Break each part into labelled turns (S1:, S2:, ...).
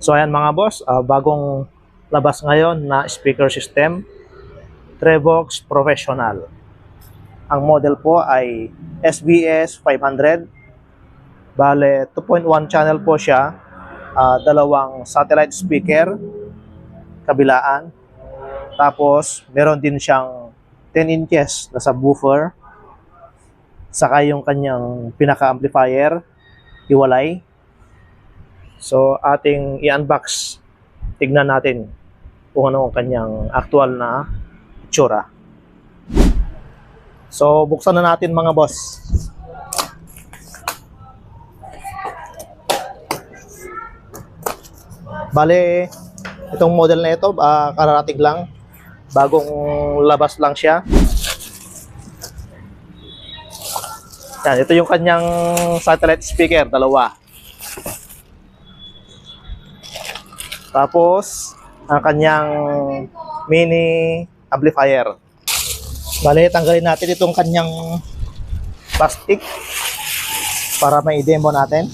S1: So ayan mga boss, bagong labas ngayon na speaker system, Trevox Professional. Ang model po ay SBS 500. Bale, 2.1 channel po siya, dalawang satellite speaker, kabilaan. Tapos, meron din siyang 10 inches na subwoofer, saka yung kanyang pinaka-amplifier, hiwalay. So, ating i-unbox. Tignan natin kung ano ang kanyang actual na itsura. So, buksan na natin mga boss. Bale, itong model na ito, kararating lang. Bagong labas lang siya. Yan, ito yung kanyang satellite speaker, dalawa. Tapos, ang kanyang mini amplifier. Bale, tanggalin natin itong kanyang plastic para may demo natin.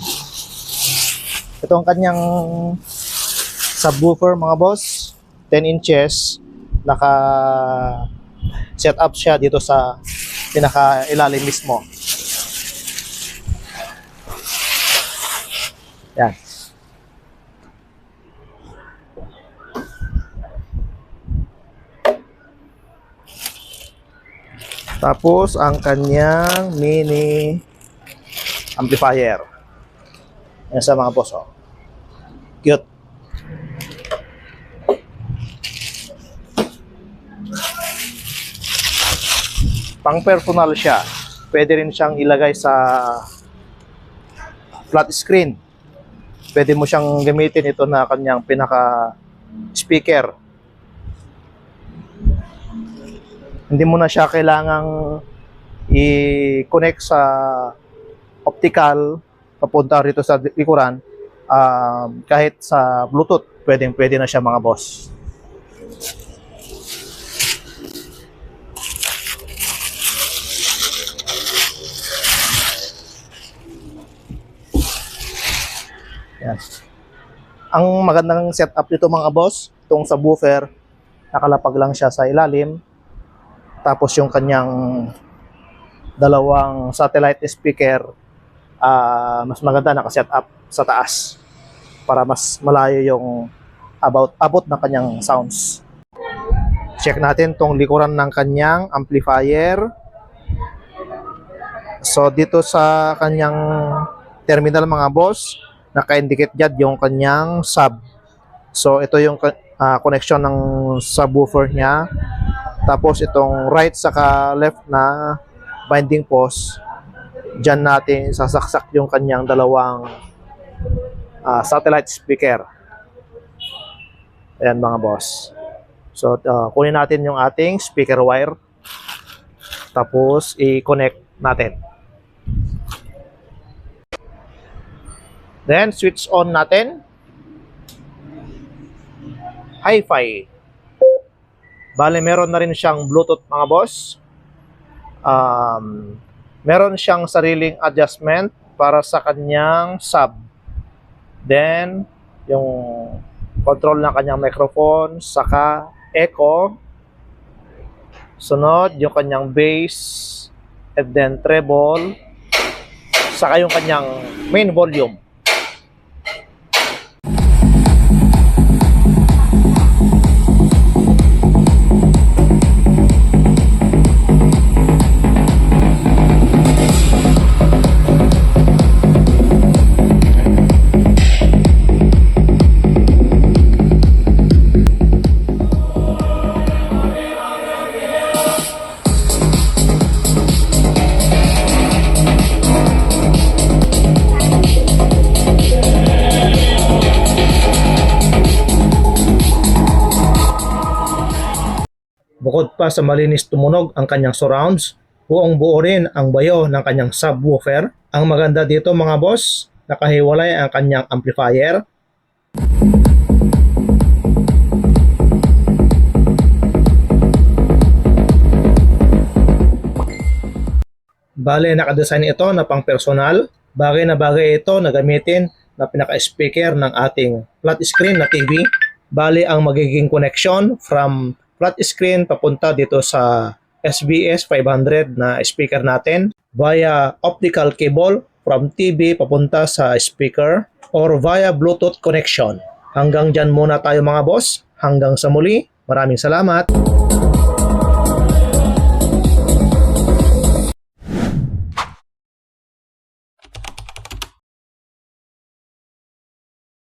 S1: Ito ang kanyang subwoofer mga boss, 10 inches. Naka set up siya dito sa pinaka ilalim mismo. Yan. Tapos ang kanyang mini amplifier. Yan sa mga boss, oh. Cute. Pang personal siya. Pwede rin siyang ilagay sa flat screen. Pwede mo siyang gamitin ito na kanyang pinaka speaker. Hindi mo na siya kailangang i-connect sa optical papunta rito sa likuran. Kahit sa Bluetooth, pwede na siya mga boss. Yan. Ang magandang setup nito mga boss, itong subwoofer, nakalapag lang siya sa ilalim. Tapos yung kanyang dalawang satellite speaker, mas maganda nakaset up sa taas para mas malayo yung abot ng kanyang sounds. Check natin tong likuran ng kanyang amplifier. So dito sa kanyang terminal mga boss, naka-indicate dyan yung kanyang sub. So ito yung connection ng subwoofer niya. Tapos itong right saka left na binding post, dyan natin sasaksak yung kanyang dalawang satellite speaker. Ayan mga boss. So kunin natin yung ating speaker wire. Tapos i-connect natin. Then, switch on natin. Hi-Fi. Bale, meron na rin siyang Bluetooth mga boss. Meron siyang sariling adjustment para sa kanyang sub. Then, yung control ng kanyang microphone, saka echo. Sunod, yung kanyang bass, and then treble, saka yung kanyang main volume. Bukod pa sa malinis tumunog ang kanyang surrounds, buong buo rin ang bayo ng kanyang subwoofer. Ang maganda dito mga boss, nakahiwalay ang kanyang amplifier. Bale, nakadesign ito na pang personal. Bagay na bagay ito na gamitin na pinaka-speaker ng ating flat screen na TV. Bali, ang magiging connection from flat screen papunta dito sa SBS 500 na speaker natin via optical cable from TV papunta sa speaker or via Bluetooth connection. Hanggang dyan muna tayo mga boss. Hanggang sa muli. Maraming salamat.